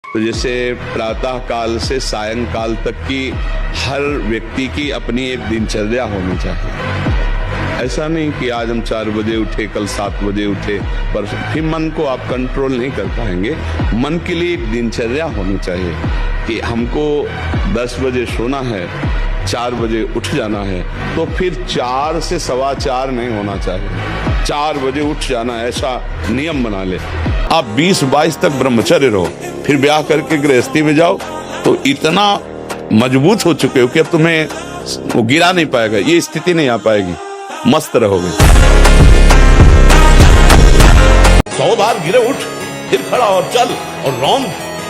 तो जैसे प्रातः काल से सायंकाल तक की हर व्यक्ति की अपनी एक दिनचर्या होनी चाहिए। ऐसा नहीं कि आज हम 4 बजे उठे, कल 7 बजे उठे, पर फिर मन को आप कंट्रोल नहीं कर पाएंगे। मन के लिए एक दिनचर्या होनी चाहिए कि हमको 10 बजे सोना है, 4 बजे उठ जाना है, तो फिर 4 से 4:15 नहीं होना चाहिए, 4 बजे उठ जाना, ऐसा नियम बना ले। आप 20-22 तक ब्रह्मचर्य रहो, फिर ब्याह करके गृहस्थी में जाओ, तो इतना मजबूत हो चुके हो कि अब तुम्हें वो गिरा नहीं पाएगा, ये स्थिति नहीं आ पाएगी, मस्त रहोगे। 100 बार गिरे उठ, फिर खड़ा और चल और रौंद,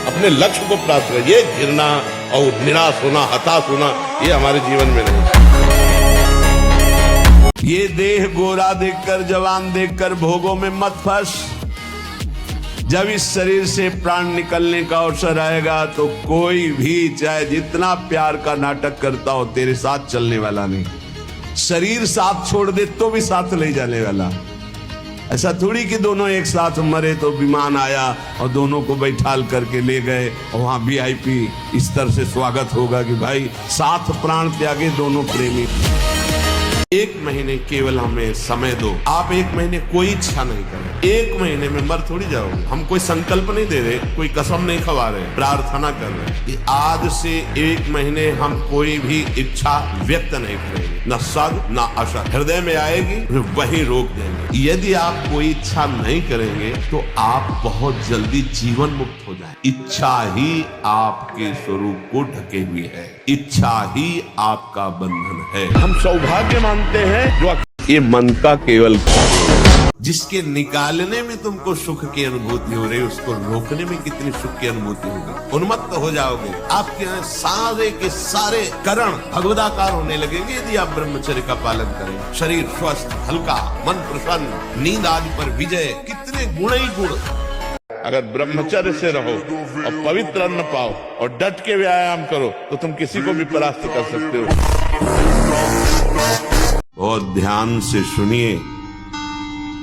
अपने लक्ष्य को प्राप्त कर। ये गिरना और निराश होना, हताश होना, ये हमारे जीवन में नहीं। ये देह गोरा देखकर, जवान देखकर भोगों में मत फंस। जब इस शरीर से प्राण निकलने का अवसर आएगा तो कोई भी चाहे जितना प्यार का नाटक करता हो, तेरे साथ चलने वाला नहीं। शरीर साथ छोड़ दे तो भी साथ ले जाने वाला। ऐसा थोड़ी कि दोनों एक साथ मरे तो विमान आया और दोनों को बैठाल करके ले गए और वहां VIP स्तर से स्वागत होगा कि भाई साथ प्राण त्यागे दोनों प्रेमी। 1 महीने केवल हमें समय दो। आप 1 महीने कोई इच्छा नहीं करें, 1 महीने में मर थोड़ी जाओगे। हम कोई संकल्प नहीं दे रहे, कोई कसम नहीं खवा रहे, प्रार्थना कर रहे हैं कि आज से 1 महीने हम कोई भी इच्छा व्यक्त नहीं करेंगे, न सद न असद। हृदय में आएगी वही रोक देंगे। यदि आप कोई इच्छा नहीं करेंगे तो आप बहुत जल्दी जीवन मुक्त हो जाए। इच्छा ही आपके स्वरूप को ढके हुई है, इच्छा ही आपका बंधन है। हम सौभाग्य मानते हैं जो ये मन का केवल, जिसके निकालने में तुमको सुख की अनुभूति हो रही है, उसको रोकने में कितनी सुख की अनुभूति होगी। उन्मत्त हो जाओगे, आपके सारे के सारे करण भगवदाकार होने लगेंगे यदि आप ब्रह्मचर्य का पालन करें। शरीर स्वस्थ, हल्का, मन प्रसन्न, नींद आदि पर विजय, कितने गुण ही गुण। अगर ब्रह्मचर्य से रहो और पवित्र अन्न पाओ और डट के व्यायाम करो तो तुम किसी को भी परास्त कर सकते हो। बहुत ध्यान से सुनिए,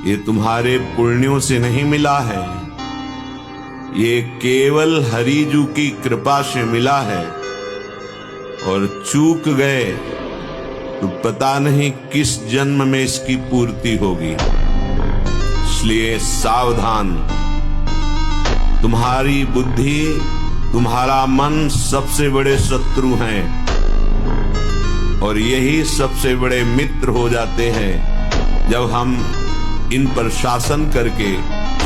ये तुम्हारे पुण्यों से नहीं मिला है, ये केवल हरिजू की कृपा से मिला है। और चूक गए तो पता नहीं किस जन्म में इसकी पूर्ति होगी। इसलिए सावधान। तुम्हारी बुद्धि, तुम्हारा मन सबसे बड़े शत्रु हैं और यही सबसे बड़े मित्र हो जाते हैं जब हम इन पर शासन करके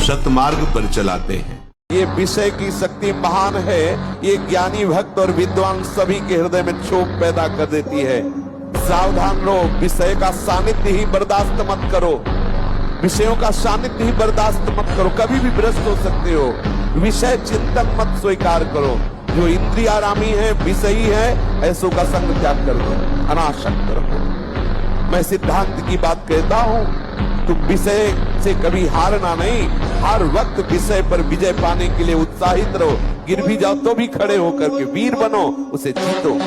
सतमार्ग पर चलाते हैं। ये विषय की शक्ति महान है, ये ज्ञानी भक्त और विद्वान सभी के हृदय में क्षोभ पैदा कर देती है। सावधान रहो, विषय का सानिध्य ही बर्दाश्त मत करो, विषयों का सानिध्य ही बर्दाश्त मत करो। कभी भी भ्रष्ट हो सकते हो। विषय चिंतन मत स्वीकार करो। जो इंद्रियारामी है, विषयी है, ऐसों का संग त्याग कर दो, अनासक्त रहो। मैं सिद्धांत की बात कहता हूँ, तुम विषय से कभी हारना नहीं, हर वक्त विषय पर विजय पाने के लिए उत्साहित रहो। गिर भी जाओ तो भी खड़े होकर के वीर बनो, उसे जीतो।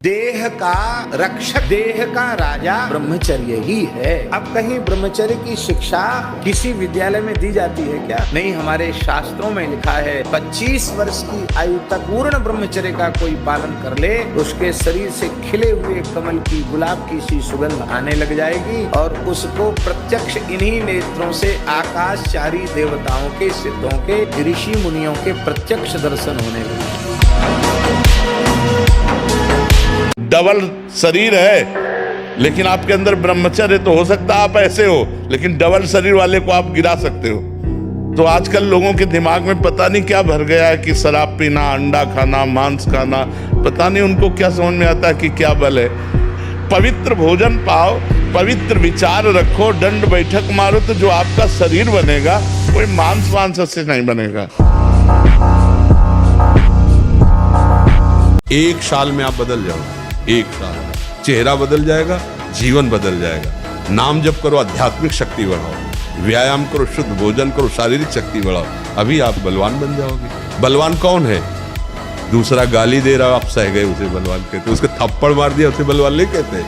देह का रक्षक, देह का राजा ब्रह्मचर्य ही है। अब कहीं ब्रह्मचर्य की शिक्षा किसी विद्यालय में दी जाती है क्या? नहीं, हमारे शास्त्रों में लिखा है 25 वर्ष की आयु तक पूर्ण ब्रह्मचर्य का कोई पालन कर ले, उसके शरीर से खिले हुए कमल की, गुलाब की सी सुगंध आने लग जाएगी और उसको प्रत्यक्ष इन्हीं नेत्रों से आकाशचारी देवताओं के, सिद्धों के, ऋषि मुनियों के प्रत्यक्ष दर्शन होने लगे। डबल शरीर है लेकिन आपके अंदर ब्रह्मचर्य तो हो सकता है, आप ऐसे हो, लेकिन डबल शरीर वाले को आप गिरा सकते हो। तो आजकल लोगों के दिमाग में पता नहीं क्या भर गया है कि शराब पीना, अंडा खाना, मांस खाना, पता नहीं उनको क्या समझ में आता है कि क्या बल है। पवित्र भोजन पाओ, पवित्र विचार रखो, दंड बैठक मारो, तो जो आपका शरीर बनेगा कोई मांस से नहीं बनेगा। 1 साल में आप बदल जाओगे, 1 साल में चेहरा बदल जाएगा, जीवन बदल जाएगा। नाम जप करो, आध्यात्मिक शक्ति बढ़ाओ, व्यायाम करो, शुद्ध भोजन करो, शारीरिक शक्ति बढ़ाओ, अभी आप बलवान बन जाओगे। बलवान कौन है? दूसरा गाली दे रहा, आप सह गए, उसे बलवान कहते। उसके थप्पड़ मार दिया, उसे बलवान नहीं कहते।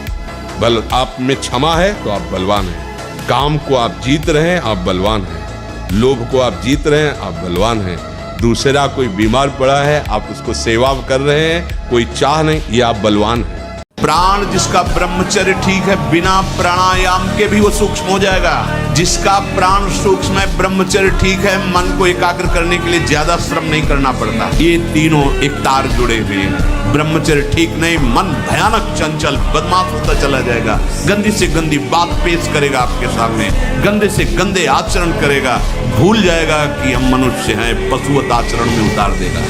बल आप में क्षमा है तो आप बलवान हैं। काम को आप जीत रहे हैं, आप बलवान हैं। लोभ को आप जीत रहे हैं, आप बलवान हैं। दूसरा कोई बीमार पड़ा है, आप उसको सेवा कर रहे हैं, कोई चाह नहीं, ये आप बलवान हैं। प्राण जिसका ब्रह्मचर्य ठीक है, बिना प्राणायाम के भी वो सूक्ष्म हो जाएगा। जिसका प्राण सूक्ष्म है, ब्रह्मचर्य ठीक है, मन को एकाग्र करने के लिए ज्यादा श्रम नहीं करना पड़ता। ये तीनों एक तार जुड़े हुए हैं। ब्रह्मचर्य ठीक नहीं, मन भयानक चंचल बदमाश होता चला जाएगा, गंदी से गंदी बात पेश करेगा आपके सामने, गंदे से गंदे आचरण करेगा, भूल जाएगा कि हम मनुष्य हैं, पशुवत आचरण में उतार देगा।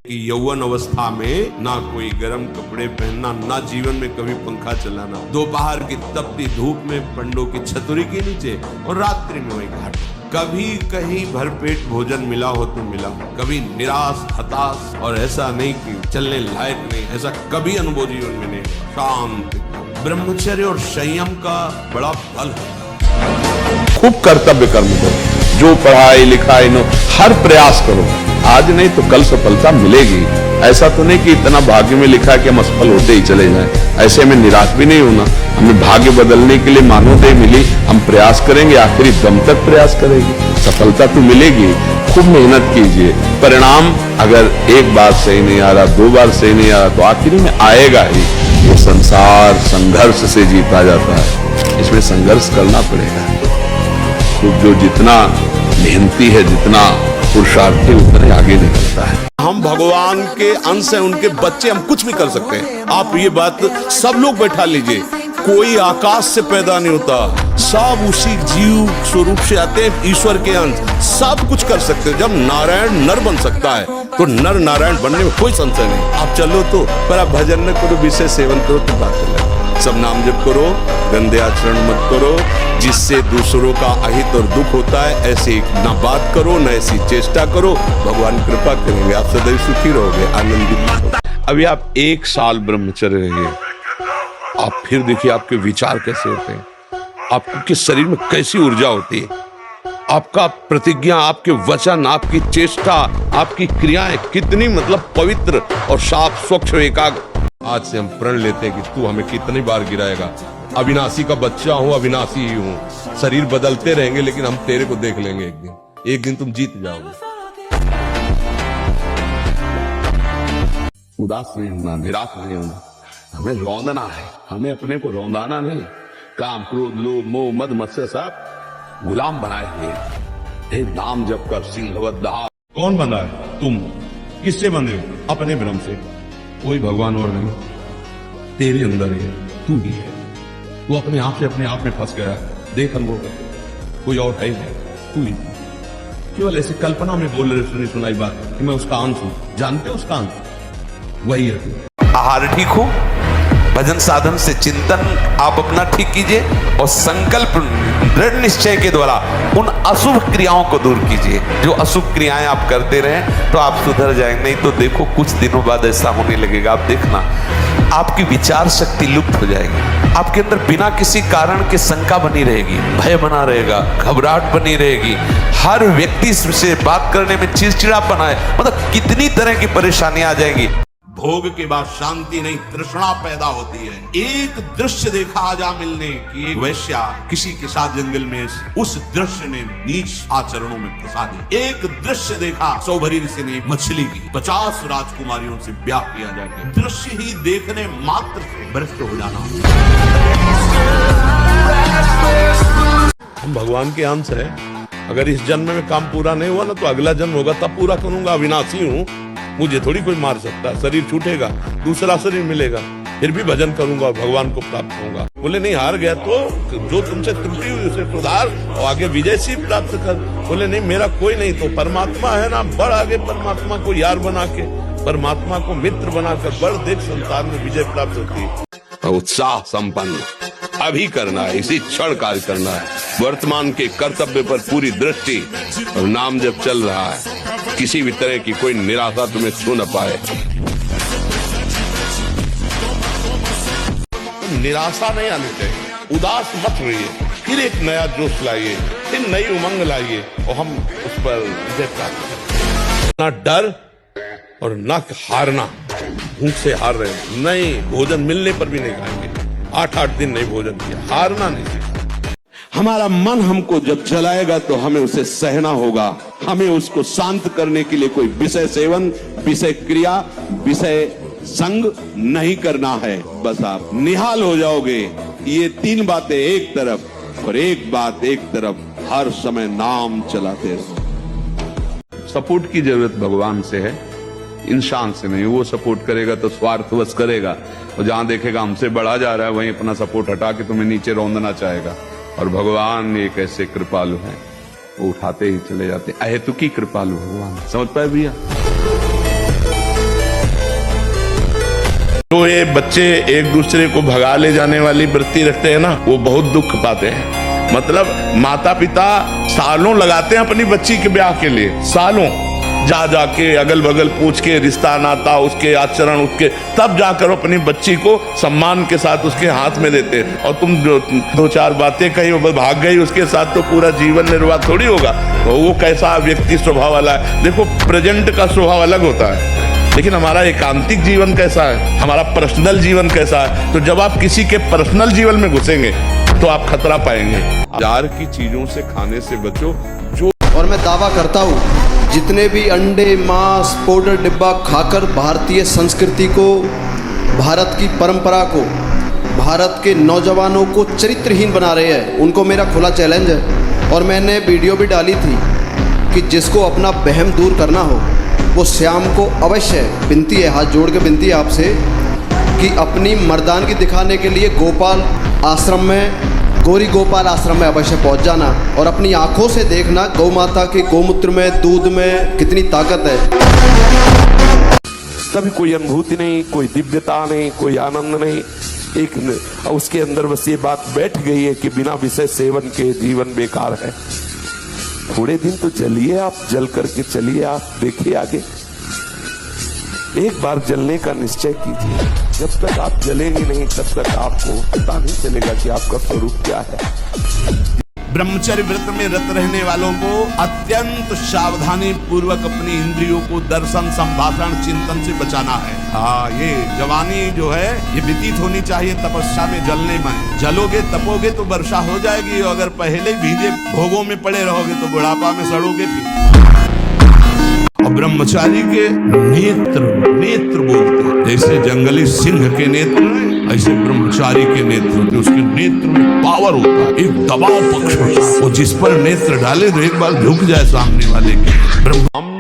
कि यौवन अवस्था में ना कोई गर्म कपड़े पहनना, ना जीवन में कभी पंखा चलाना, दोपहर की तपती धूप में पंडों की छतरी के नीचे और रात्रि में वही घाट। कभी कहीं भरपेट भोजन मिला हो तो मिला, कभी निराश हताश और ऐसा नहीं कि चलने लायक नहीं, ऐसा कभी अनुभव जीवन में नहीं। शांत ब्रह्मचर्य और संयम का बड़ा फल है। खूब कर्तव्य कर्म करो, जो पढ़ाई लिखाई नो हर प्रयास करो, आज नहीं तो कल सफलता मिलेगी। ऐसा तो नहीं कि इतना भाग्य में लिखा है कि हम असफल होते ही चले जाएं। ऐसे में निराश भी नहीं होना। हमें भाग्य बदलने के लिए मानवदेह मिली, हम प्रयास करेंगे, आखिरी दम तक प्रयास करेंगे, सफलता तो मिलेगी। खूब मेहनत कीजिए, परिणाम अगर एक बार सही नहीं आ रहा, 2 बार सही नहीं आ रहा, तो आखिरी में आएगा ही। ये संसार संघर्ष से जीता जाता है, इसमें संघर्ष करना पड़ेगा। तो जो जितना मेहनती है, जितना पुरुषार्थी, उतने आगे निकलता है। हम भगवान के अंश हैं, उनके बच्चे, हम कुछ भी कर सकते हैं। आप ये बात सब लोग बैठा लीजिए, कोई आकाश से पैदा नहीं होता, सब उसी जीव स्वरूप से आते हैं, ईश्वर के अंश, सब कुछ कर सकते हैं। जब नारायण नर बन सकता है तो नर नारायण बनने में कोई संशय नहीं। आप चलो तो, पर आप भजन न करो, विषय सेवन करो तो बात अलग। सब नाम जप करो, गंदे आचरण मत करो, जिससे दूसरों का अहित और दुख होता है, ऐसे ना बात करो, न ऐसी चेष्टा करो। भगवान कृपा करेंगे, आप सदैव सुखी रहोगे, आनंदित रहोगे। अभी आप 1 साल ब्रह्मचर्य रहिए, आप फिर देखिए आपके विचार कैसे होते हैं, आपके शरीर में कैसी ऊर्जा होती है, आपका प्रतिज्ञा, आपके वचन, आपकी चेष्टा, आपकी क्रियाएं कितनी मतलब पवित्र और साफ स्वच्छ एकाग्र। आज से हम प्रण लेते हैं कि तू हमें कितनी बार गिराएगा। अविनाशी का बच्चा हूं, अविनाशी ही हूं। शरीर बदलते रहेंगे, लेकिन हम तेरे को देख लेंगे एक दिन तुम जीत जाओगे। उदास नहीं होना, निराश नहीं होना, हमें रौंदना है, हमें अपने को रौंदाना नहीं। काम क्रोध लोभ मोह मद मत्सर सब गुलाम बनाए हुए। नाम जप कर सिंहवत दहा। कौन बंधा है? तुम। किससे बंधे हो? अपने भ्रम से। कोई भगवान और नहीं, तेरे अंदर है, तू ही है। तू अपने आप से अपने आप में फंस गया, देख अनुभव कर, कोई और है नहीं, तू ही। केवल ऐसी कल्पना में बोल रहे सुनी सुनाई बात कि मैं उसका अंश हूं, जानते हो उसका अंश वही है तू। आहार ठीक हो, भजन साधन से चिंतन आप अपना ठीक कीजिए और संकल्प दृढ़ निश्चय के द्वारा उन अशुभ क्रियाओं को दूर कीजिए। जो अशुभ क्रियाएं आप करते रहें तो आप सुधर जाएंगे, नहीं तो देखो कुछ दिनों बाद ऐसा होने लगेगा, आप देखना आपकी विचार शक्ति लुप्त हो जाएगी। आपके अंदर बिना किसी कारण के शंका बनी रहेगी, भय बना रहेगा, घबराहट बनी रहेगी, हर व्यक्ति से बात करने में चिड़चिड़ापन आए, मतलब कितनी तरह की परेशानियां आ जाएंगी। भोग के बाद शांति नहीं, तृष्णा पैदा होती है। एक दृश्य देखा आजा मिलने की, एक वैश्या किसी के साथ जंगल में, उस दृश्य ने नीच आचरणों में फंसा दी। एक दृश्य देखा सौभरी ऋषि ने मछली की 50 राजकुमारियों से ब्याह किया जाके, दृश्य ही देखने मात्र से भ्रष्ट हो जाना। हम भगवान के अंश है। अगर इस जन्म में काम पूरा नहीं हुआ ना, तो अगला जन्म होगा तब पूरा करूंगा। अविनाशी हूँ, मुझे थोड़ी कोई मार सकता। शरीर छूटेगा, दूसरा शरीर मिलेगा, फिर भी भजन करूंगा, भगवान को प्राप्त होऊंगा। बोले नहीं, हार गया तो जो तुमसे त्रुटि हुई उसे सुधार और आगे विजय से प्राप्त कर। बोले नहीं, मेरा कोई नहीं, तो परमात्मा है ना, बढ़ आगे परमात्मा को यार बना के, परमात्मा को मित्र बनाकर बढ़, देख संसार में विजय प्राप्त होती है। उत्साह संपन्न अभी करना है, इसी क्षण कार्य करना है। वर्तमान के कर्तव्य पर पूरी दृष्टि और नाम जब चल रहा है, किसी भी तरह की कोई निराशा तुम्हें छू न पाए। निराशा नहीं आनी चाहिए, उदास मत रहिए, फिर एक नया जोश लाइए, फिर नई उमंग लाइए और हम उस पर विजय प्राप्त करें। ना डर और ना हारना, भूख से हार रहे नहीं, भोजन मिलने पर भी नहीं खाएंगे, 8-8 दिन नहीं भोजन किया, हारना नहीं। हमारा मन हमको जब चलाएगा तो हमें उसे सहना होगा। हमें उसको शांत करने के लिए कोई विषय सेवन, विषय क्रिया, विषय संग नहीं करना है। बस आप निहाल हो जाओगे। ये 3 बातें एक तरफ और एक बात एक तरफ, हर समय नाम चलाते रहो। सपोर्ट की जरूरत भगवान से है, इंसान से नहीं। वो सपोर्ट करेगा तो स्वार्थवश करेगा, और जहां देखेगा हमसे बढ़ा जा रहा है वहीं अपना सपोर्ट हटा के तुम्हें नीचे रौंदना चाहेगा। और भगवान एक ऐसे कृपालु हैं, वो उठाते ही चले जाते। अहेतुकी कृपालु भगवान, समझ पाए भैया? तो ये बच्चे एक दूसरे को भगा ले जाने वाली वृत्ति रखते हैं ना, वो बहुत दुख पाते हैं। मतलब माता पिता सालों लगाते हैं अपनी बच्ची के ब्याह के लिए, सालों जा जाके अगल बगल पूछ के रिश्ता नाता, उसके आचरण, उसके, तब जाकर अपनी बच्ची को सम्मान के साथ उसके हाथ में देते। और तुम जो 2-4 बातें कही वो भाग गई, उसके साथ तो पूरा जीवन निर्वाह थोड़ी होगा। तो वो कैसा व्यक्ति स्वभाव वाला है? देखो, प्रेजेंट का स्वभाव अलग होता है, लेकिन हमारा एकांतिक जीवन कैसा है, हमारा पर्सनल जीवन कैसा है। तो जब आप किसी के पर्सनल जीवन में घुसेंगे तो आप खतरा पाएंगे। बाजार की चीजों से खाने से बचो। जो और मैं दावा करता हूँ, जितने भी अंडे, मांस, पाउडर डिब्बा खाकर भारतीय संस्कृति को, भारत की परंपरा को, भारत के नौजवानों को चरित्रहीन बना रहे हैं, उनको मेरा खुला चैलेंज है। और मैंने वीडियो भी डाली थी कि जिसको अपना वहम दूर करना हो वो शाम को अवश्य, विनती है, हाथ जोड़ के विनती है आपसे कि अपनी मर्दानगी दिखाने के लिए गोपाल आश्रम में, गौरी गोपाल आश्रम में अवश्य पहुंच जाना और अपनी आंखों से देखना गौ माता के गोमूत्र में, दूध में कितनी ताकत है। कभी कोई अनुभूति नहीं, कोई दिव्यता नहीं, कोई आनंद नहीं। एक उसके अंदर बस ये बात बैठ गई है कि बिना विषय सेवन के जीवन बेकार है। थोड़े दिन तो चलिए, आप जल करके चलिए, आप देखिए आगे। एक बार जलने का निश्चय कीजिए। जब तक आप जलेंगे नहीं तब तक आपको पता नहीं चलेगा कि आपका स्वरूप क्या है। ब्रह्मचर्य व्रत में रत रहने वालों को अत्यंत सावधानी पूर्वक अपनी इंद्रियों को दर्शन, संभाषण, चिंतन से बचाना है। हाँ, ये जवानी जो है ये व्यतीत होनी चाहिए तपस्या में, जलने में। जलोगे, तपोगे तो वर्षा हो जाएगी। और अगर पहले ही भीजे भोगों में पड़े रहोगे तो बुढ़ापा में सड़ोगे फिर। और ब्रह्मचारी के नेत्र बोलते हैं, जैसे जंगली सिंह के नेत्र ऐसे ब्रह्मचारी के नेत्र, उसके नेत्र में पावर होता है, एक दबाव पक्ष होता है। वो जिस पर नेत्र डाले तो एक बार झुक जाए सामने वाले के। हम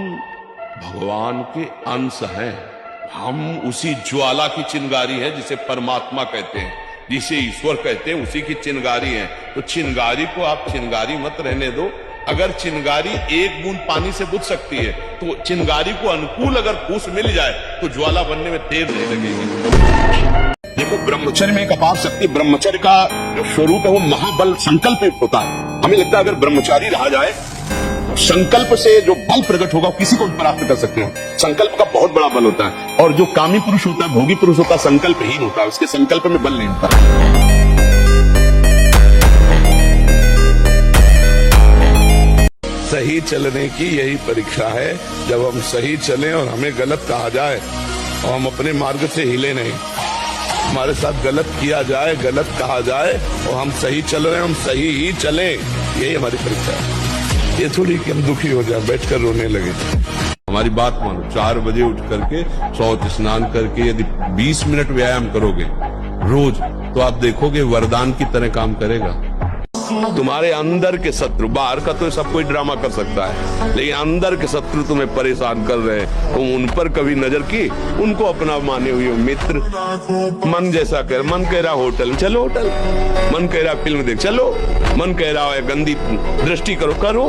भगवान के अंश हैं, हम उसी ज्वाला की चिंगारी है जिसे परमात्मा कहते हैं, जिसे ईश्वर कहते हैं, उसी की चिंगारी है। तो चिंगारी को आप चिंगारी मत रहने दो। अगर चिंगारी एक बूंद पानी से बुझ सकती है तो चिंगारी को अनुकूल अगर फूस मिल जाए तो ज्वाला बनने में देर नहीं लगेगी। देखो, ब्रह्मचर्य में एक अपार शक्ति, ब्रह्मचर्य का जो स्वरूप है वो महाबल संकल्प होता है। हमें लगता है अगर ब्रह्मचारी रहा जाए, संकल्प से जो बल प्रकट होगा किसी को प्राप्त कर सकते हैं। संकल्प का बहुत बड़ा बल होता है। और जो कामी पुरुष होता है, भोगी पुरुष होता है, संकल्पहीन होता है, उसके संकल्प में बल नहीं होता। सही चलने की यही परीक्षा है। जब हम सही चलें और हमें गलत कहा जाए और हम अपने मार्ग से हिले नहीं, हमारे साथ गलत किया जाए, गलत कहा जाए और हम सही चल रहे हैं, हम सही ही चलें, यही हमारी परीक्षा है। ये थोड़ी कि हम दुखी हो जाए, बैठकर रोने लगे। हमारी बात मानो, 4 बजे उठ करके शौच स्नान करके यदि 20 मिनट व्यायाम करोगे रोज, तो आप देखोगे वरदान की तरह काम करेगा। तुम्हारे अंदर के शत्रु, बाहर का तो सब कोई ड्रामा कर सकता है, लेकिन अंदर के शत्रु तुम्हें परेशान कर रहे हैं, तुम उन पर कभी नजर की, उनको अपना माने हुए मित्र। मन जैसा कर, मन कह रहा होटल चलो होटल, मन कह रहा फिल्म देख चलो, मन कह रहा है गंदी दृष्टि करो करो।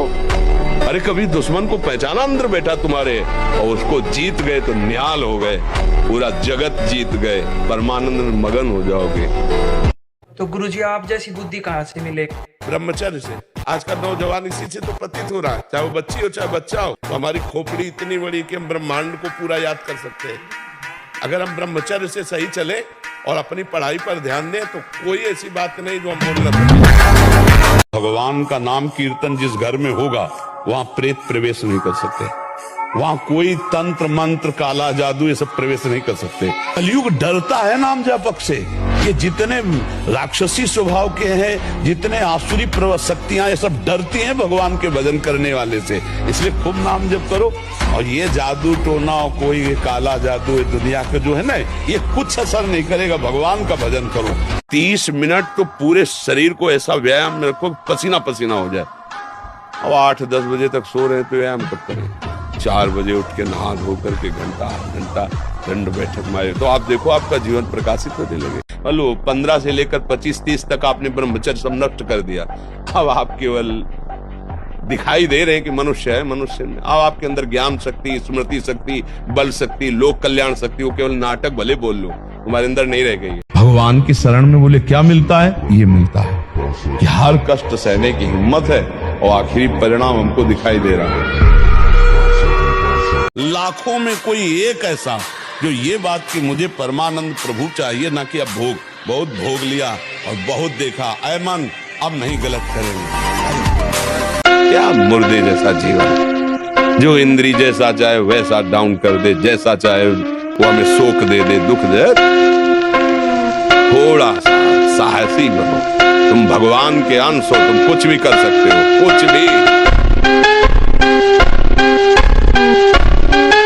अरे कभी दुश्मन को पहचाना अंदर बैठा तुम्हारे और उसको जीत गए तो निहाल हो गए, पूरा जगत जीत गए, परमानंद में मगन हो जाओगे। तो गुरुजी, आप जैसी बुद्धि कहाँ से मिले? ब्रह्मचर्य से। आज का नौजवान इसी से तो प्रतीत हो रहा है, चाहे वो बच्ची हो चाहे बच्चा हो। तो हमारी खोपड़ी इतनी बड़ी कि हम ब्रह्मांड को पूरा याद कर सकते हैं। अगर हम ब्रह्मचर्य से सही चले और अपनी पढ़ाई पर ध्यान दें तो कोई ऐसी बात नहीं जो हम बोल न सकें। भगवान का नाम कीर्तन जिस घर में होगा वहां प्रेत प्रवेश नहीं कर सकते, वहां कोई तंत्र मंत्र काला जादू ये सब प्रवेश नहीं कर सकते। कलयुग डरता है नाम जपक से। ये जितने राक्षसी स्वभाव के हैं, जितने आसुरी शक्तियां, ये सब डरती हैं भगवान के भजन करने वाले से। इसलिए खूब नाम जप करो। और ये जादू टोना और कोई ये काला जादू ये दुनिया का जो है ना, ये कुछ असर नहीं करेगा। भगवान का भजन करो। 30 मिनट तो पूरे शरीर को ऐसा व्यायाम में रखो, पसीना पसीना हो जाए। अब 8-10 बजे तक सो रहे तो व्यायाम कब करें? 4 बजे उठ के नहा धो करके घंटा दंड बैठक मारे तो आप देखो आपका जीवन प्रकाशित होने लगे। हेलो 15 से लेकर 25-30 तक आपने ब्रह्मचर्य सब नष्ट कर दिया। अब आप केवल दिखाई दे रहे हैं कि मनुष्य है, मनुष्य में अब आपके अंदर ज्ञान शक्ति, स्मृति शक्ति, बल शक्ति, लोक कल्याण शक्ति, वो केवल नाटक भले बोल लो, तुम्हारे अंदर नहीं रह गई। भगवान की शरण में बोले क्या मिलता है? ये मिलता है कि हर कष्ट सहने की हिम्मत है और आखिरी परिणाम हमको दिखाई दे रहा है। लाखों में कोई एक ऐसा जो ये बात कि मुझे परमानंद प्रभु चाहिए, ना कि अब भोग, बहुत भोग लिया और बहुत देखा, ऐ मन अब नहीं गलत करेंगे। क्या मुर्दे जैसा जीवन, जो इंद्री जैसा चाहे वैसा डाउन कर दे, जैसा चाहे वो हमें शोक दे दे, दुख दे। थोड़ा सा साहसी बनो, तुम भगवान के अंश हो, तुम कुछ भी कर सकते हो, कुछ भी।